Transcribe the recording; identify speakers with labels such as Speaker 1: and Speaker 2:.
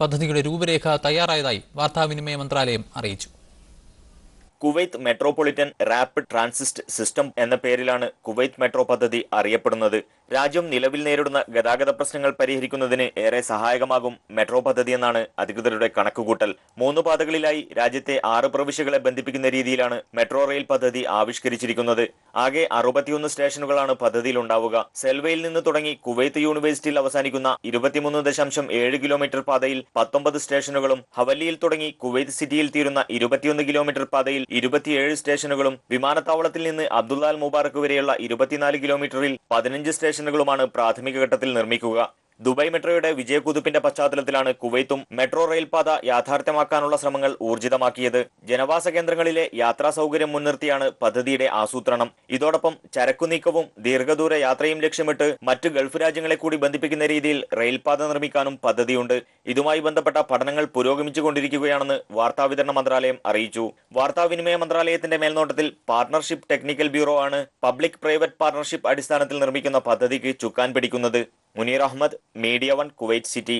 Speaker 1: പദ്ധതിയുടെ രൂപരേഖ തയ്യാറായതായി വാർത്താവിനിമയ മന്ത്രാലയം അറിയിച്ചു.
Speaker 2: Kuwait metropolitan rapid transit system എന്ന പേരിലാണ് കുവൈത്ത് മെട്രോ പദ്ധതി അറിയപ്പെടുന്നത്. രാജ്യം നിലവിൽ നേരിടുന്ന ഗതാഗത പ്രശ്നങ്ങൾ പരിഹരിക്കുന്നതിന് ഏറെ സഹായകമാകും മെട്രോ പദ്ധതി എന്നാണ് അധികൃതരുടെ കണക്കുകൂട്ടൽ. 3 പാതകളിലായി രാജ്യത്തെ 6 പ്രവിശ്യകളെ ബന്ധിപ്പിക്കുന്ന രീതിയിലാണ് മെട്രോ റെയിൽ പദ്ധതി ആവിഷ്കരിച്ചിരിക്കുന്നത്. ആകെ 61 സ്റ്റേഷനുകളാണ് പദ്ധതിയിൽ ഉണ്ടാവുക. സെൽവയിൽ നിന്ന് തുടങ്ങി കുവൈത്ത് യൂണിവേഴ്സിറ്റിയിൽ അവസാനിക്കുന്ന 23.7 കിലോമീറ്റർ പാതയിൽ 19 സ്റ്റേഷനുകളും, ഹവല്ലിയിൽ തുടങ്ങി കുവൈത്ത് സിറ്റിയിൽ തീരുന്ന 21 കിലോമീറ്റർ പാതയിൽ 27 സ്റ്റേഷനുകളും, വിമാനത്താവളത്തിൽ നിന്ന് അബ്ദുള്ള അൽ മുബാറക് വരെയുള്ള 24 കിലോമീറ്ററിൽ 15 സ്റ്റേഷനുകളുമാണ് പ്രാഥമിക ഘട്ടത്തിൽ നിർമ്മിക്കുക. ദുബായ് മെട്രോയുടെ വിജയക്കുതിപ്പിന്റെ പശ്ചാത്തലത്തിലാണ് കുവൈത്തും മെട്രോ റെയിൽപാത യാഥാർത്ഥ്യമാക്കാനുള്ള ശ്രമങ്ങൾ ഊർജിതമാക്കിയത്. ജനവാസ കേന്ദ്രങ്ങളിലെ യാത്രാ സൗകര്യം മുൻനിർത്തിയാണ് പദ്ധതിയുടെ ആസൂത്രണം. ഇതോടൊപ്പം ചരക്കുനീക്കവും ദീർഘദൂര യാത്രയും ലക്ഷ്യമിട്ട് മറ്റ് ഗൾഫ് രാജ്യങ്ങളെ കൂടി ബന്ധിപ്പിക്കുന്ന രീതിയിൽ റെയിൽപാത നിർമ്മിക്കാനും പദ്ധതിയുണ്ട്. ഇതുമായി ബന്ധപ്പെട്ട പഠനങ്ങൾ പുരോഗമിച്ചുകൊണ്ടിരിക്കുകയാണെന്ന് വാർത്താവിതരണ മന്ത്രാലയം അറിയിച്ചു. വാർത്താവിനിമയ മന്ത്രാലയത്തിന്റെ മേൽനോട്ടത്തിൽ പാർട്ണർഷിപ്പ് ടെക്നിക്കൽ ബ്യൂറോ ആണ് പബ്ലിക് പ്രൈവറ്റ് പാർട്ണർഷിപ്പ് അടിസ്ഥാനത്തിൽ നിർമ്മിക്കുന്ന പദ്ധതിക്ക് ചുക്കാൻ പിടിക്കുന്നത്. Muneer Ahmed, media 1, Kuwait city.